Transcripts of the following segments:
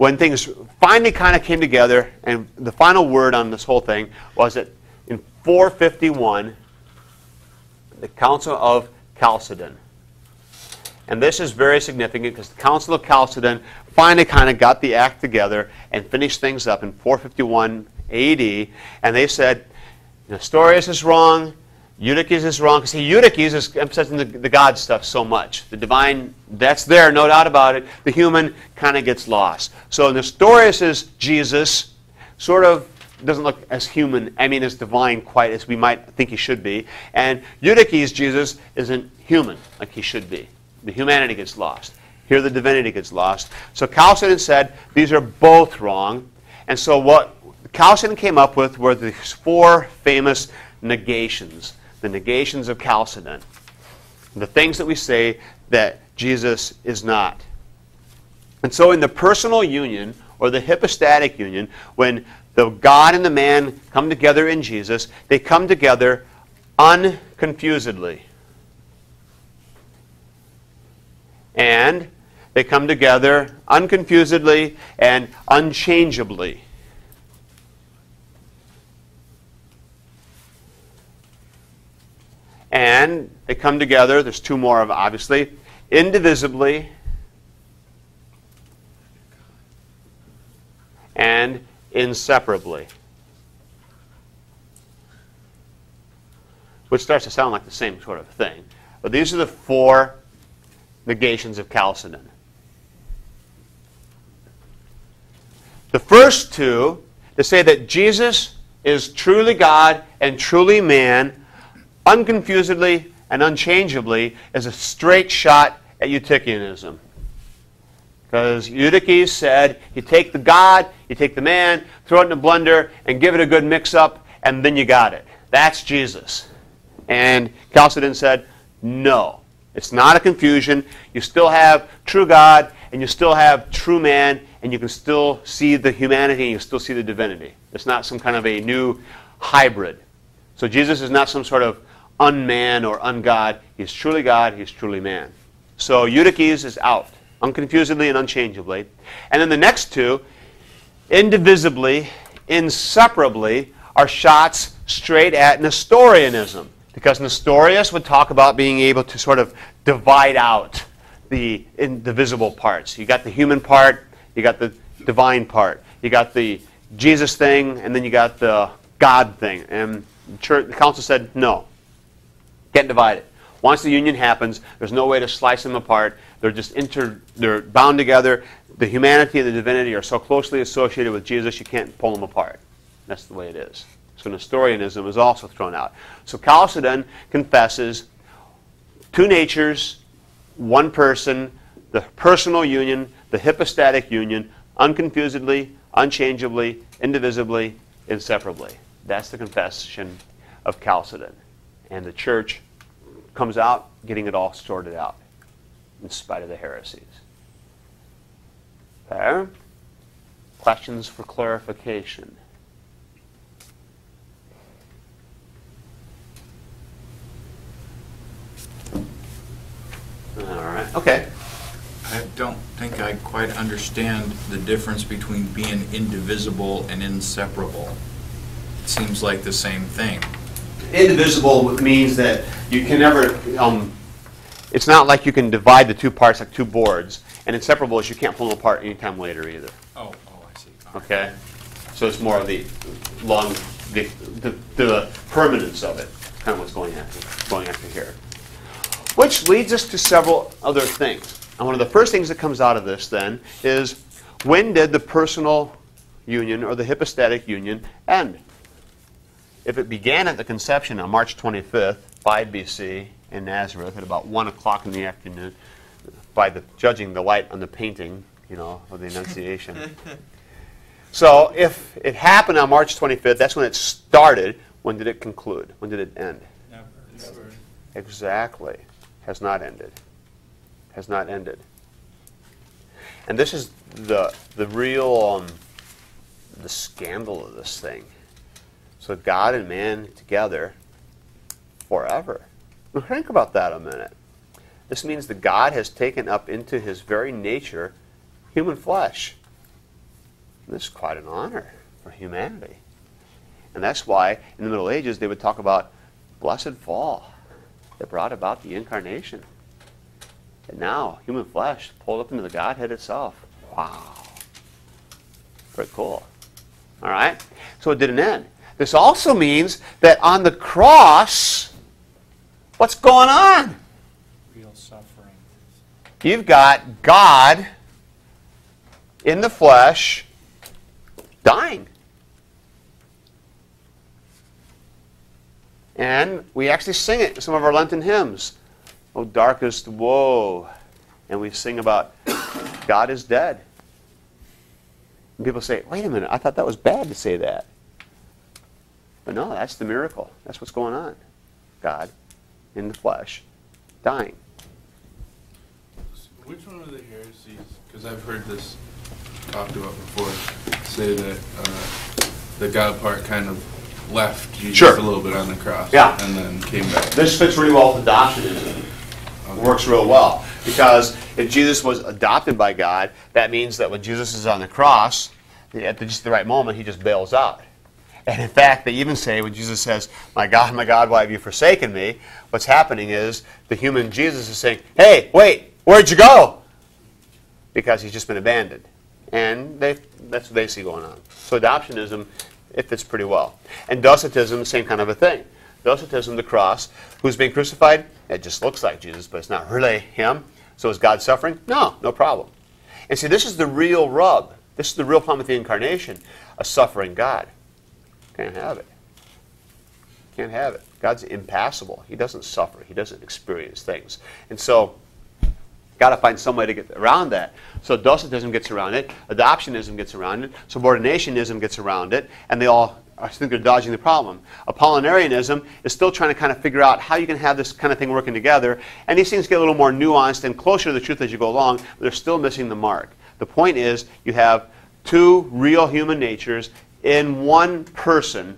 when things finally kind of came together, and the final word on this whole thing was that in 451, the Council of Chalcedon. And this is very significant because the Council of Chalcedon finally kind of got the act together and finished things up in 451 AD. And they said, Nestorius is wrong, Eutyches is wrong. Because see, Eutyches is emphasizing the God stuff so much. The divine, that's there, no doubt about it. The human kind of gets lost. So Nestorius' Jesus sort of doesn't look as human, as divine quite as we might think he should be. And Eutyches' Jesus isn't human like he should be. The humanity gets lost. Here the divinity gets lost. So Chalcedon said these are both wrong. And so what Chalcedon came up with were these 4 famous negations. The negations of Chalcedon. The things that we say that Jesus is not. And so in the personal union, or the hypostatic union, when the God and the man come together in Jesus, they come together unconfusedly. And they come together unconfusedly and unchangeably. And they come together, there's 2 more of obviously, indivisibly and inseparably. Which starts to sound like the same sort of thing. But these are the 4 negations of Chalcedon. The first 2, to say that Jesus is truly God and truly man, unconfusedly and unchangeably, is a straight shot at Eutychianism. Because Eutyches said, you take the God, you take the man, throw it in a blender, and give it a good mix-up, and then you got it. That's Jesus. And Chalcedon said, no, it's not a confusion. You still have true God, and you still have true man, and you can still see the humanity, and you still see the divinity. It's not some kind of a new hybrid. So Jesus is not some sort of unman or ungod. He's truly God, he's truly man. So Eutyches is out, unconfusedly and unchangeably. And then the next 2, indivisibly, inseparably, are shots straight at Nestorianism. Because Nestorius would talk about being able to sort of divide out the indivisible parts. You got the human part, you got the divine part. You got the Jesus thing, and then you got the God thing. And the council said, no, can't divide it. Once the union happens, there's no way to slice them apart. They're bound together. The humanity and the divinity are so closely associated with Jesus, you can't pull them apart. That's the way it is. So Nestorianism is also thrown out. So Chalcedon confesses 2 natures, 1 person, the personal union, the hypostatic union, unconfusedly, unchangeably, indivisibly, inseparably. That's the confession of Chalcedon. And the church comes out getting it all sorted out in spite of the heresies. Okay? Questions for clarification? All right. Okay. I don't think I quite understand the difference between being indivisible and inseparable. It seems like the same thing. Indivisible means that you can never, it's not like you can divide the 2 parts like 2 boards. And inseparable is you can't pull them apart anytime later either. Oh, I see. Okay? So it's more of the permanence of it, kind of what's going after here. Which leads us to several other things. And one of the first things that comes out of this then is, when did the personal union or the hypostatic union end? If it began at the conception on March 25th, 5 BC, in Nazareth at about 1 o'clock in the afternoon, by judging the light on the painting, of the Annunciation. So if it happened on March 25th, that's when it started. When did it conclude? When did it end? Never. Exactly. Has not ended. Has not ended. And this is the real the scandal of this thing. So God and man together forever. Now think about that a minute. This means that God has taken up into his very nature human flesh. This is quite an honor for humanity. And that's why in the Middle Ages they would talk about blessed fall that brought about the incarnation. And now, human flesh pulled up into the Godhead itself. Wow. Very cool. All right? So it didn't end. This also means that on the cross, what's going on? Real suffering. You've got God in the flesh dying. And we actually sing it in some of our Lenten hymns. O darkest woe. And we sing about God is dead. And people say, wait a minute, I thought that was bad to say that. But no, that's the miracle. That's what's going on. God in the flesh dying. Which one of the heresies, because I've heard this talked about before, say that the God part kind of left Jesus a little bit on the cross and then came back. This fits really well with adoptionism. It works real well. Because if Jesus was adopted by God, that means that when Jesus is on the cross, at just the right moment, he just bails out. And in fact, they even say, when Jesus says, my God, why have you forsaken me? What's happening is the human Jesus is saying, hey, wait, where'd you go? Because he's just been abandoned. And that's what they see going on. So adoptionism, it fits pretty well. And Docetism, the same kind of a thing. Docetism, the cross, who's being crucified, it just looks like Jesus, but it's not really him. So is God suffering? No, no problem. And see, this is the real rub. This is the real problem with the incarnation, a suffering God. Can't have it. Can't have it. God's impassible. He doesn't suffer. He doesn't experience things. And so, got to find some way to get around that. So Docetism gets around it. Adoptionism gets around it. Subordinationism gets around it. And they all, I think they're dodging the problem. Apollinarianism is still trying to kind of figure out how you can have this kind of thing working together. And these things get a little more nuanced and closer to the truth as you go along, but they're still missing the mark. The point is, you have two real human natures in one person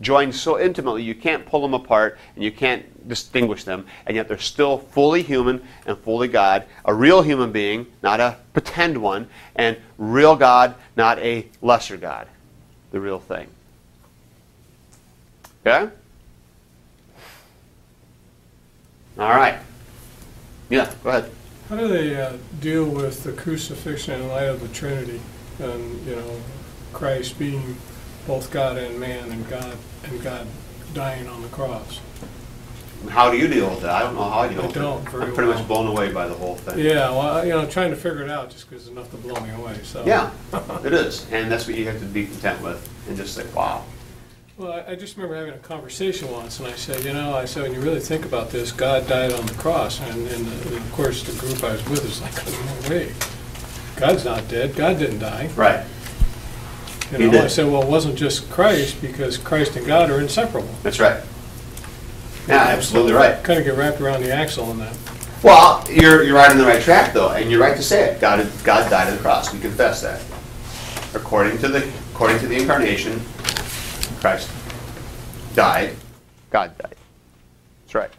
joined so intimately you can't pull them apart and you can't distinguish them, and yet they're still fully human and fully God, a real human being, not a pretend one, and real God, not a lesser God, the real thing. Okay? All right. Yeah, go ahead. How do they deal with the crucifixion in light of the Trinity, and Christ being both God and man, and God dying on the cross? How do you deal with that? I don't know how I deal with it. I don't very well. I'm pretty much blown away by the whole thing. Yeah, well, trying to figure it out just because it's enough to blow me away. So. Yeah, it is, and that's what you have to be content with, and just say, wow. Well, I just remember having a conversation once, and I said, when you really think about this, God died on the cross, and of course the group I was with is like, no way, God's not dead. God didn't die. Right. I said, well, it wasn't just Christ, because Christ and God are inseparable. That's right. Yeah, absolutely right. Kind of get wrapped around the axle on that. Well, you're right on the right track, though, and you're right to say it. God died on the cross. We confess that. According to the incarnation, Christ died. God died. That's right.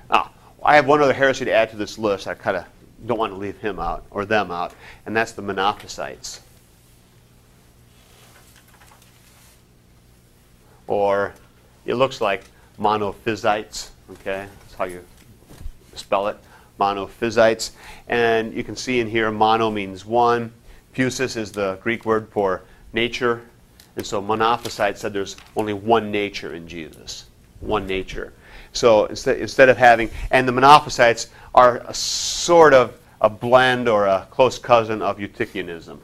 Now, I have one other heresy to add to this list. I kind of don't want to leave him out or them out, and that's the Monophysites. Or it looks like Monophysites. Okay, that's how you spell it. Monophysites. And you can see in here, mono means one. Physis is the Greek word for nature. And so Monophysites said there's only one nature in Jesus. One nature. So instead of having, and the Monophysites are a sort of a blend or a close cousin of Eutychianism.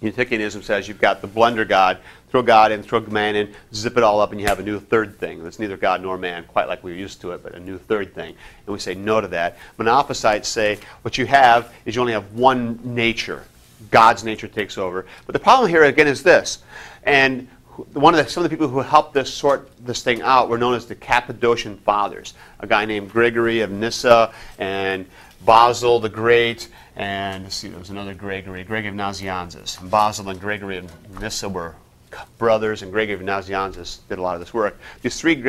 Eutychianism says you've got the blender God, throw God in, throw man in, zip it all up, and you have a new third thing that's neither God nor man, quite like we're used to it, but a new third thing. And we say no to that. Monophysites say what you have is you only have one nature. God's nature takes over. But the problem here, again, is this. And some of the people who helped sort this thing out were known as the Cappadocian Fathers. A guy named Gregory of Nyssa and Basil the Great, and let's see, there was another Gregory of Nazianzus. And Basil and Gregory of Nyssa were brothers, and Gregory of Nazianzus did a lot of this work. These three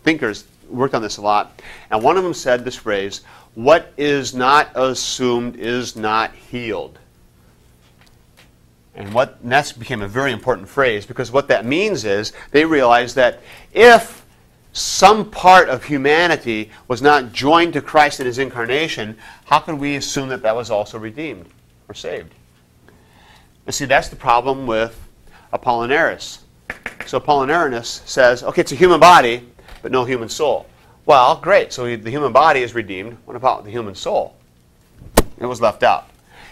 thinkers worked on this a lot, and one of them said this phrase, "What is not assumed is not healed." And that became a very important phrase, because what that means is they realized that if some part of humanity was not joined to Christ in his incarnation, how could we assume that that was also redeemed or saved? And see, that's the problem with Apollinaris. So Apollinaris says, okay, it's a human body, but no human soul. Well, great. So the human body is redeemed. What about the human soul? It was left out.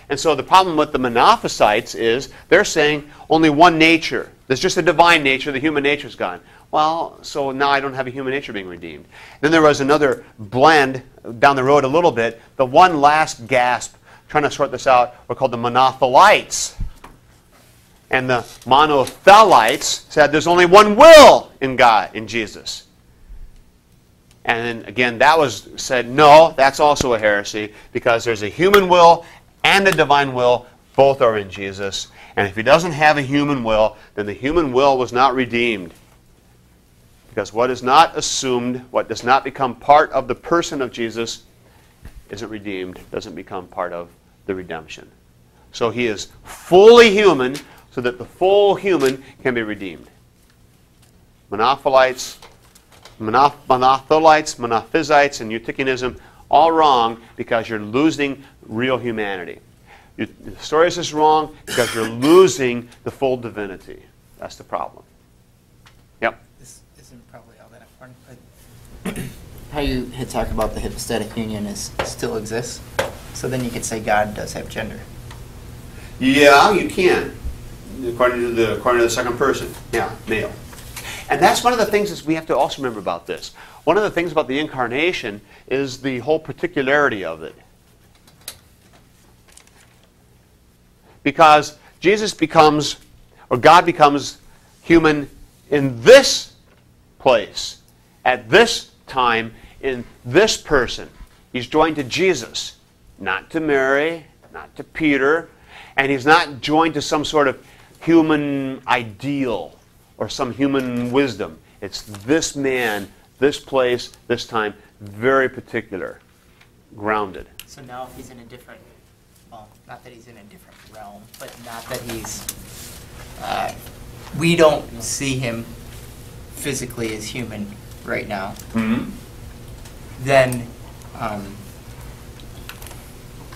And so the problem with the Monophysites is they're saying only one nature. There's just a divine nature. The human nature is gone. Well, so now I don't have a human nature being redeemed. Then there was another blend down the road a little bit. The one last gasp trying to sort this out were called the Monothelites. And the Monothelites said there's only one will in God, in Jesus. And then again, that was said, no, that's also a heresy, because there's a human will and a divine will. Both are in Jesus. And if he doesn't have a human will, then the human will was not redeemed. Because what is not assumed, what does not become part of the person of Jesus, isn't redeemed, doesn't become part of the redemption. So he is fully human, so that the full human can be redeemed. Monothelites, Monophysites, and Eutychianism, all wrong, because you're losing real humanity. The Nestorius is wrong because you're losing the full divinity. That's the problem. Yep. This isn't probably all that important, but how you had talked about the hypostatic union still exists. So then you could say God does have gender. Yeah, you can. According to the second person. Yeah, male. And that's one of the things that we have to also remember about this. One of the things about the incarnation is the whole particularity of it. Because Jesus becomes, or God becomes human in this place, at this time, in this person. He's joined to Jesus, not to Mary, not to Peter, and he's not joined to some sort of human ideal or some human wisdom. It's this man, this place, this time, very particular, grounded. So now if he's in a different, well, not that he's in a different realm, but not that he's, we don't see him physically as human right now. Mm-hmm. Then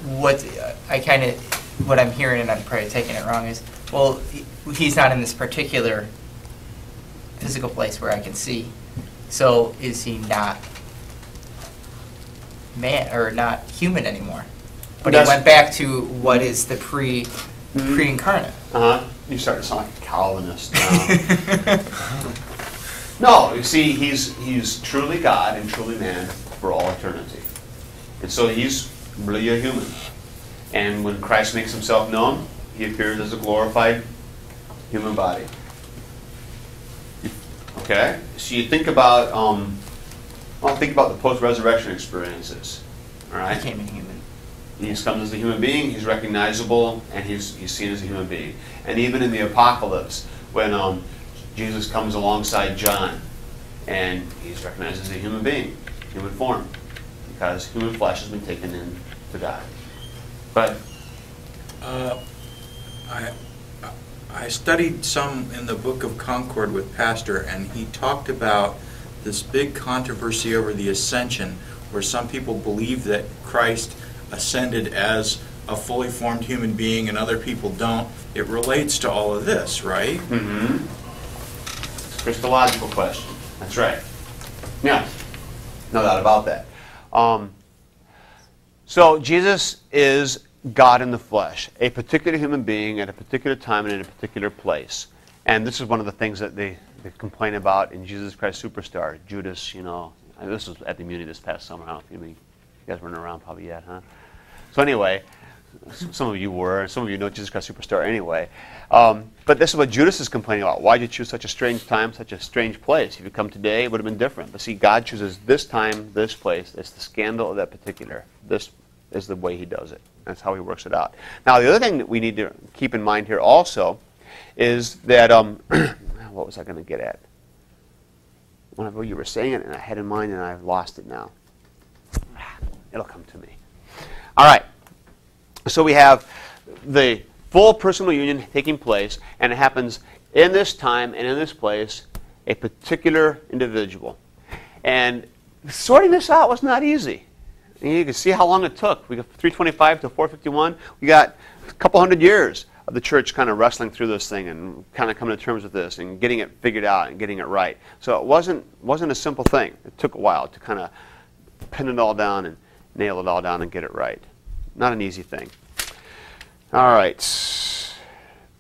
what I'm hearing, and I'm probably taking it wrong, is, well, he's not in this particular physical place where I can see. So is he not man or not human anymore? But he went back to what is the pre-incarnate. You start to sound like a Calvinist now. No, you see, he's truly God and truly man for all eternity. And so he's really a human. And when Christ makes himself known, he appears as a glorified human body. Okay? So you think about the post-resurrection experiences. All right? He became a human. He comes as a human being, he's recognizable, and he's seen as a human being. And even in the Apocalypse, when Jesus comes alongside John, and he's recognized as a human being, human form, because human flesh has been taken in to God. But I studied some in the Book of Concord with Pastor, and he talked about this big controversy over the ascension, where some people believe that Christ ascended as a fully formed human being and other people don't. It relates to all of this, right? Mm-hmm. It's a Christological question. That's right. Yeah, no doubt about that. So Jesus is God in the flesh, a particular human being at a particular time and in a particular place. And this is one of the things that they complain about in Jesus Christ Superstar. Judas, this was at the Muni this past summer. I don't know if you guys weren't around probably yet, huh? So anyway, some of you were, and some of you know Jesus Christ Superstar anyway. But this is what Judas is complaining about. Why did you choose such a strange time, such a strange place? If you come today, it would have been different. But see, God chooses this time, this place. It's the scandal of that particular. This is the way he does it. That's how he works it out. Now, the other thing that we need to keep in mind here also is that, what was I going to get at? Whenever you were saying it, and I had in mind, and I've lost it now. It'll come to me. All right. So we have the full personal union taking place, and it happens in this time and in this place, a particular individual. And sorting this out was not easy. And you can see how long it took. We got 325 to 451. We got a couple hundred years of the church kind of wrestling through this thing and kind of coming to terms with this and getting it figured out and getting it right. So it wasn't a simple thing. It took a while to kind of pin it all down and nail it all down and get it right. Not an easy thing. All right.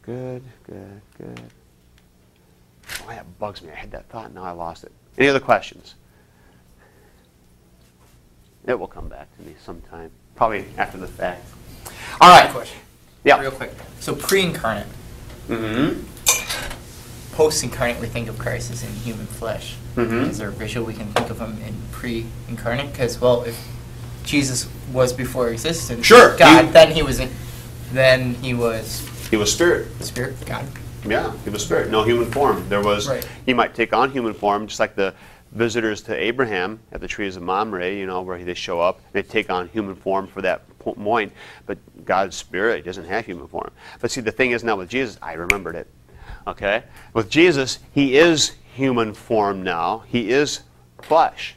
Good. Oh, that bugs me. I had that thought, now I lost it. Any other questions? It will come back to me sometime, probably after the fact. All right. Question. Yeah. Real quick. So pre-incarnate. Mm-hmm. Post-incarnate, we think of Christ as in human flesh. Mm-hmm. Is there a visual we can think of him in pre-incarnate? Because, well, if Jesus was before existence, sure, God, then he was spirit. Spirit, God. Yeah, he was spirit. No human form. There was. Right. He might take on human form, just like the visitors to Abraham at the trees of Mamre, where they show up, and they take on human form for that point. But God's spirit doesn't have human form. But see, the thing is now with Jesus, I remembered it. Okay? With Jesus, he is human form now. He is flesh.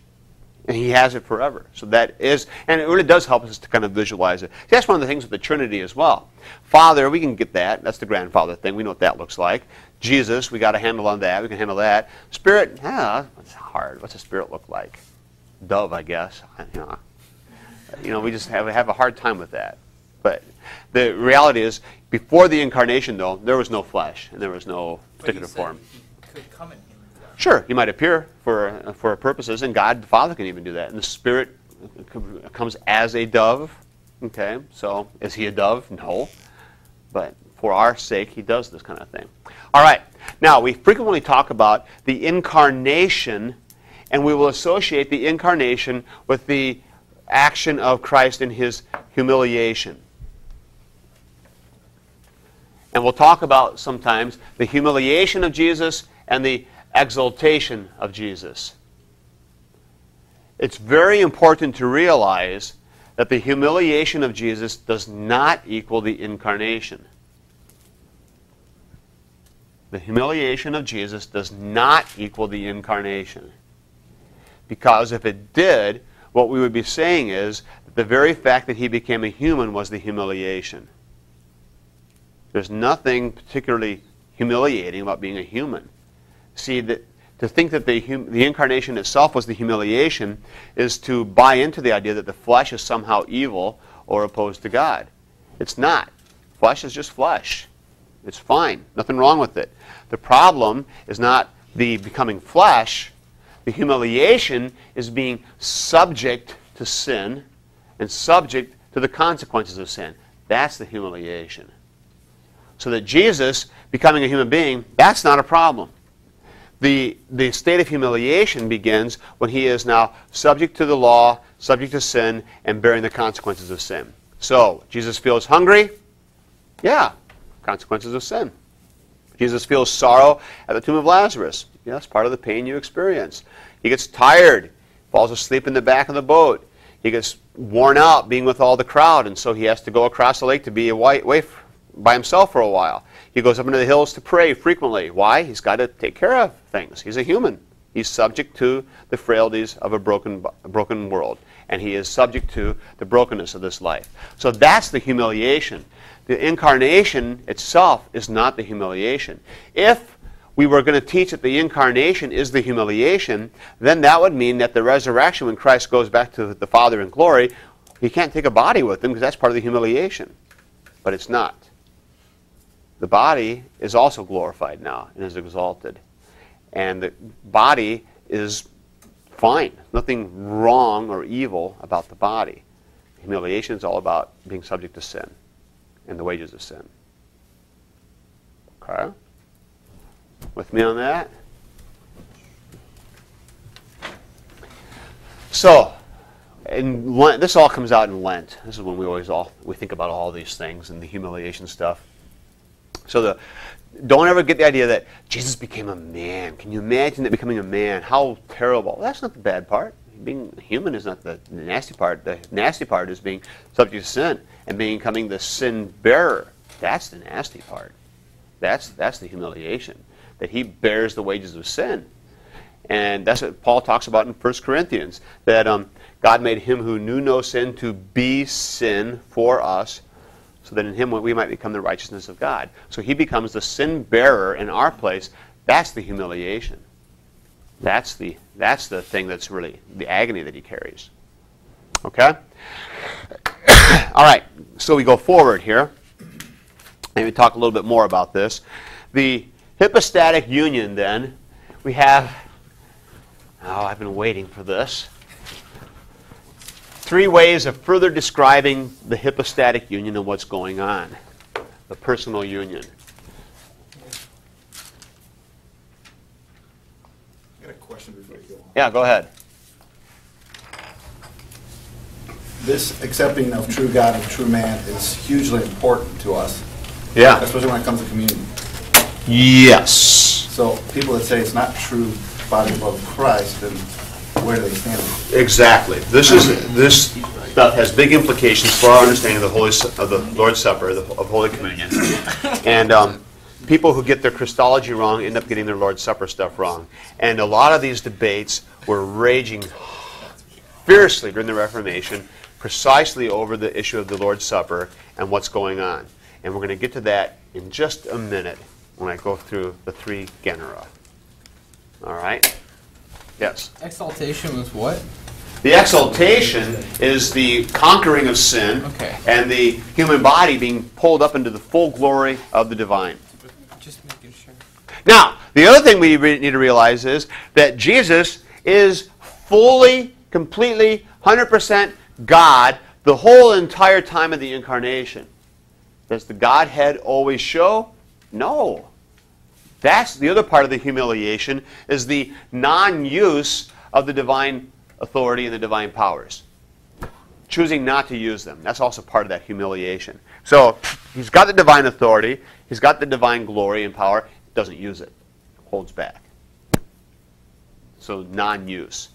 And he has it forever. So that is, and it really does help us to kind of visualize it. See, that's one of the things with the Trinity as well. Father, we can get that. That's the grandfather thing. We know what that looks like. Jesus, we got a handle on that. We can handle that. Spirit, it's hard. What's a spirit look like? Dove, I guess. We just have a hard time with that. But the reality is, before the incarnation, though, there was no flesh and there was no particular form. He could come in human flesh. Sure, he might appear for purposes, and God the Father can even do that. And the Spirit comes as a dove. Okay, so is he a dove? No. But for our sake, he does this kind of thing. All right, now we frequently talk about the incarnation, and we will associate the incarnation with the action of Christ in his humiliation. And we'll talk about sometimes the humiliation of Jesus and the exaltation of Jesus. It's very important to realize that the humiliation of Jesus does not equal the incarnation. The humiliation of Jesus does not equal the incarnation. Because if it did, what we would be saying is that the very fact that he became a human was the humiliation. There's nothing particularly humiliating about being a human. See, to think that the incarnation itself was the humiliation is to buy into the idea that the flesh is somehow evil or opposed to God. It's not. Flesh is just flesh. It's fine. Nothing wrong with it. The problem is not the becoming flesh. The humiliation is being subject to sin and subject to the consequences of sin. That's the humiliation. So that Jesus becoming a human being, that's not a problem. The state of humiliation begins when he is now subject to the law, subject to sin, and bearing the consequences of sin. So, Jesus feels hungry? Yeah, consequences of sin. Jesus feels sorrow at the tomb of Lazarus. Yes, part of the pain you experience. He gets tired, falls asleep in the back of the boat. He gets worn out being with all the crowd, and so he has to go across the lake to be away by himself for a while. He goes up into the hills to pray frequently. Why? He's got to take care of things. He's a human. He's subject to the frailties of a broken world. And he is subject to the brokenness of this life. So that's the humiliation. The incarnation itself is not the humiliation. If we were going to teach that the incarnation is the humiliation, then that would mean that the resurrection, when Christ goes back to the Father in glory, he can't take a body with him because that's part of the humiliation. But it's not. The body is also glorified now and is exalted. And the body is fine. Nothing wrong or evil about the body. Humiliation is all about being subject to sin and the wages of sin. Okay? With me on that? So, in Lent, this all comes out in Lent. This is when we think about all these things and the humiliation stuff. So don't ever get the idea that Jesus became a man. Can you imagine that becoming a man? How terrible. Well, that's not the bad part. Being human is not the nasty part. The nasty part is being subject to sin and becoming the sin bearer. That's the nasty part. That's the humiliation, that he bears the wages of sin. And that's what Paul talks about in 1 Corinthians, that God made him who knew no sin to be sin for us, so that in him we might become the righteousness of God. So he becomes the sin bearer in our place. That's the humiliation. That's the thing that's really the agony that he carries. Okay? All right, so we go forward here, and we talk a little bit more about this. The hypostatic union, then, we have, I've been waiting for this, 3 ways of further describing the hypostatic union and what's going on, the personal union. I got a question before you go on. Yeah, go ahead. This accepting of true God and true man is hugely important to us. Yeah. Especially when it comes to communion. Yes. So people that say it's not true body and blood of Christ, then where do they stand? Exactly. This stuff has big implications for our understanding of the Lord's Supper, of Holy Communion. And people who get their Christology wrong end up getting their Lord's Supper stuff wrong. And a lot of these debates were raging fiercely during the Reformation, precisely over the issue of the Lord's Supper and what's going on. And we're going to get to that in just a minute when I go through the 3 genera. All right? Yes? Exaltation was what? The exaltation is the conquering of sin, and the human body being pulled up into the full glory of the divine. Just making sure. Now, the other thing we need to realize is that Jesus is fully, completely, 100% God the whole entire time of the incarnation. Does the Godhead always show? No. That's the other part of the humiliation, is the non-use of the divine authority and the divine powers. Choosing not to use them. That's also part of that humiliation. So he's got the divine authority, he's got the divine glory and power, doesn't use it, holds back. So non-use.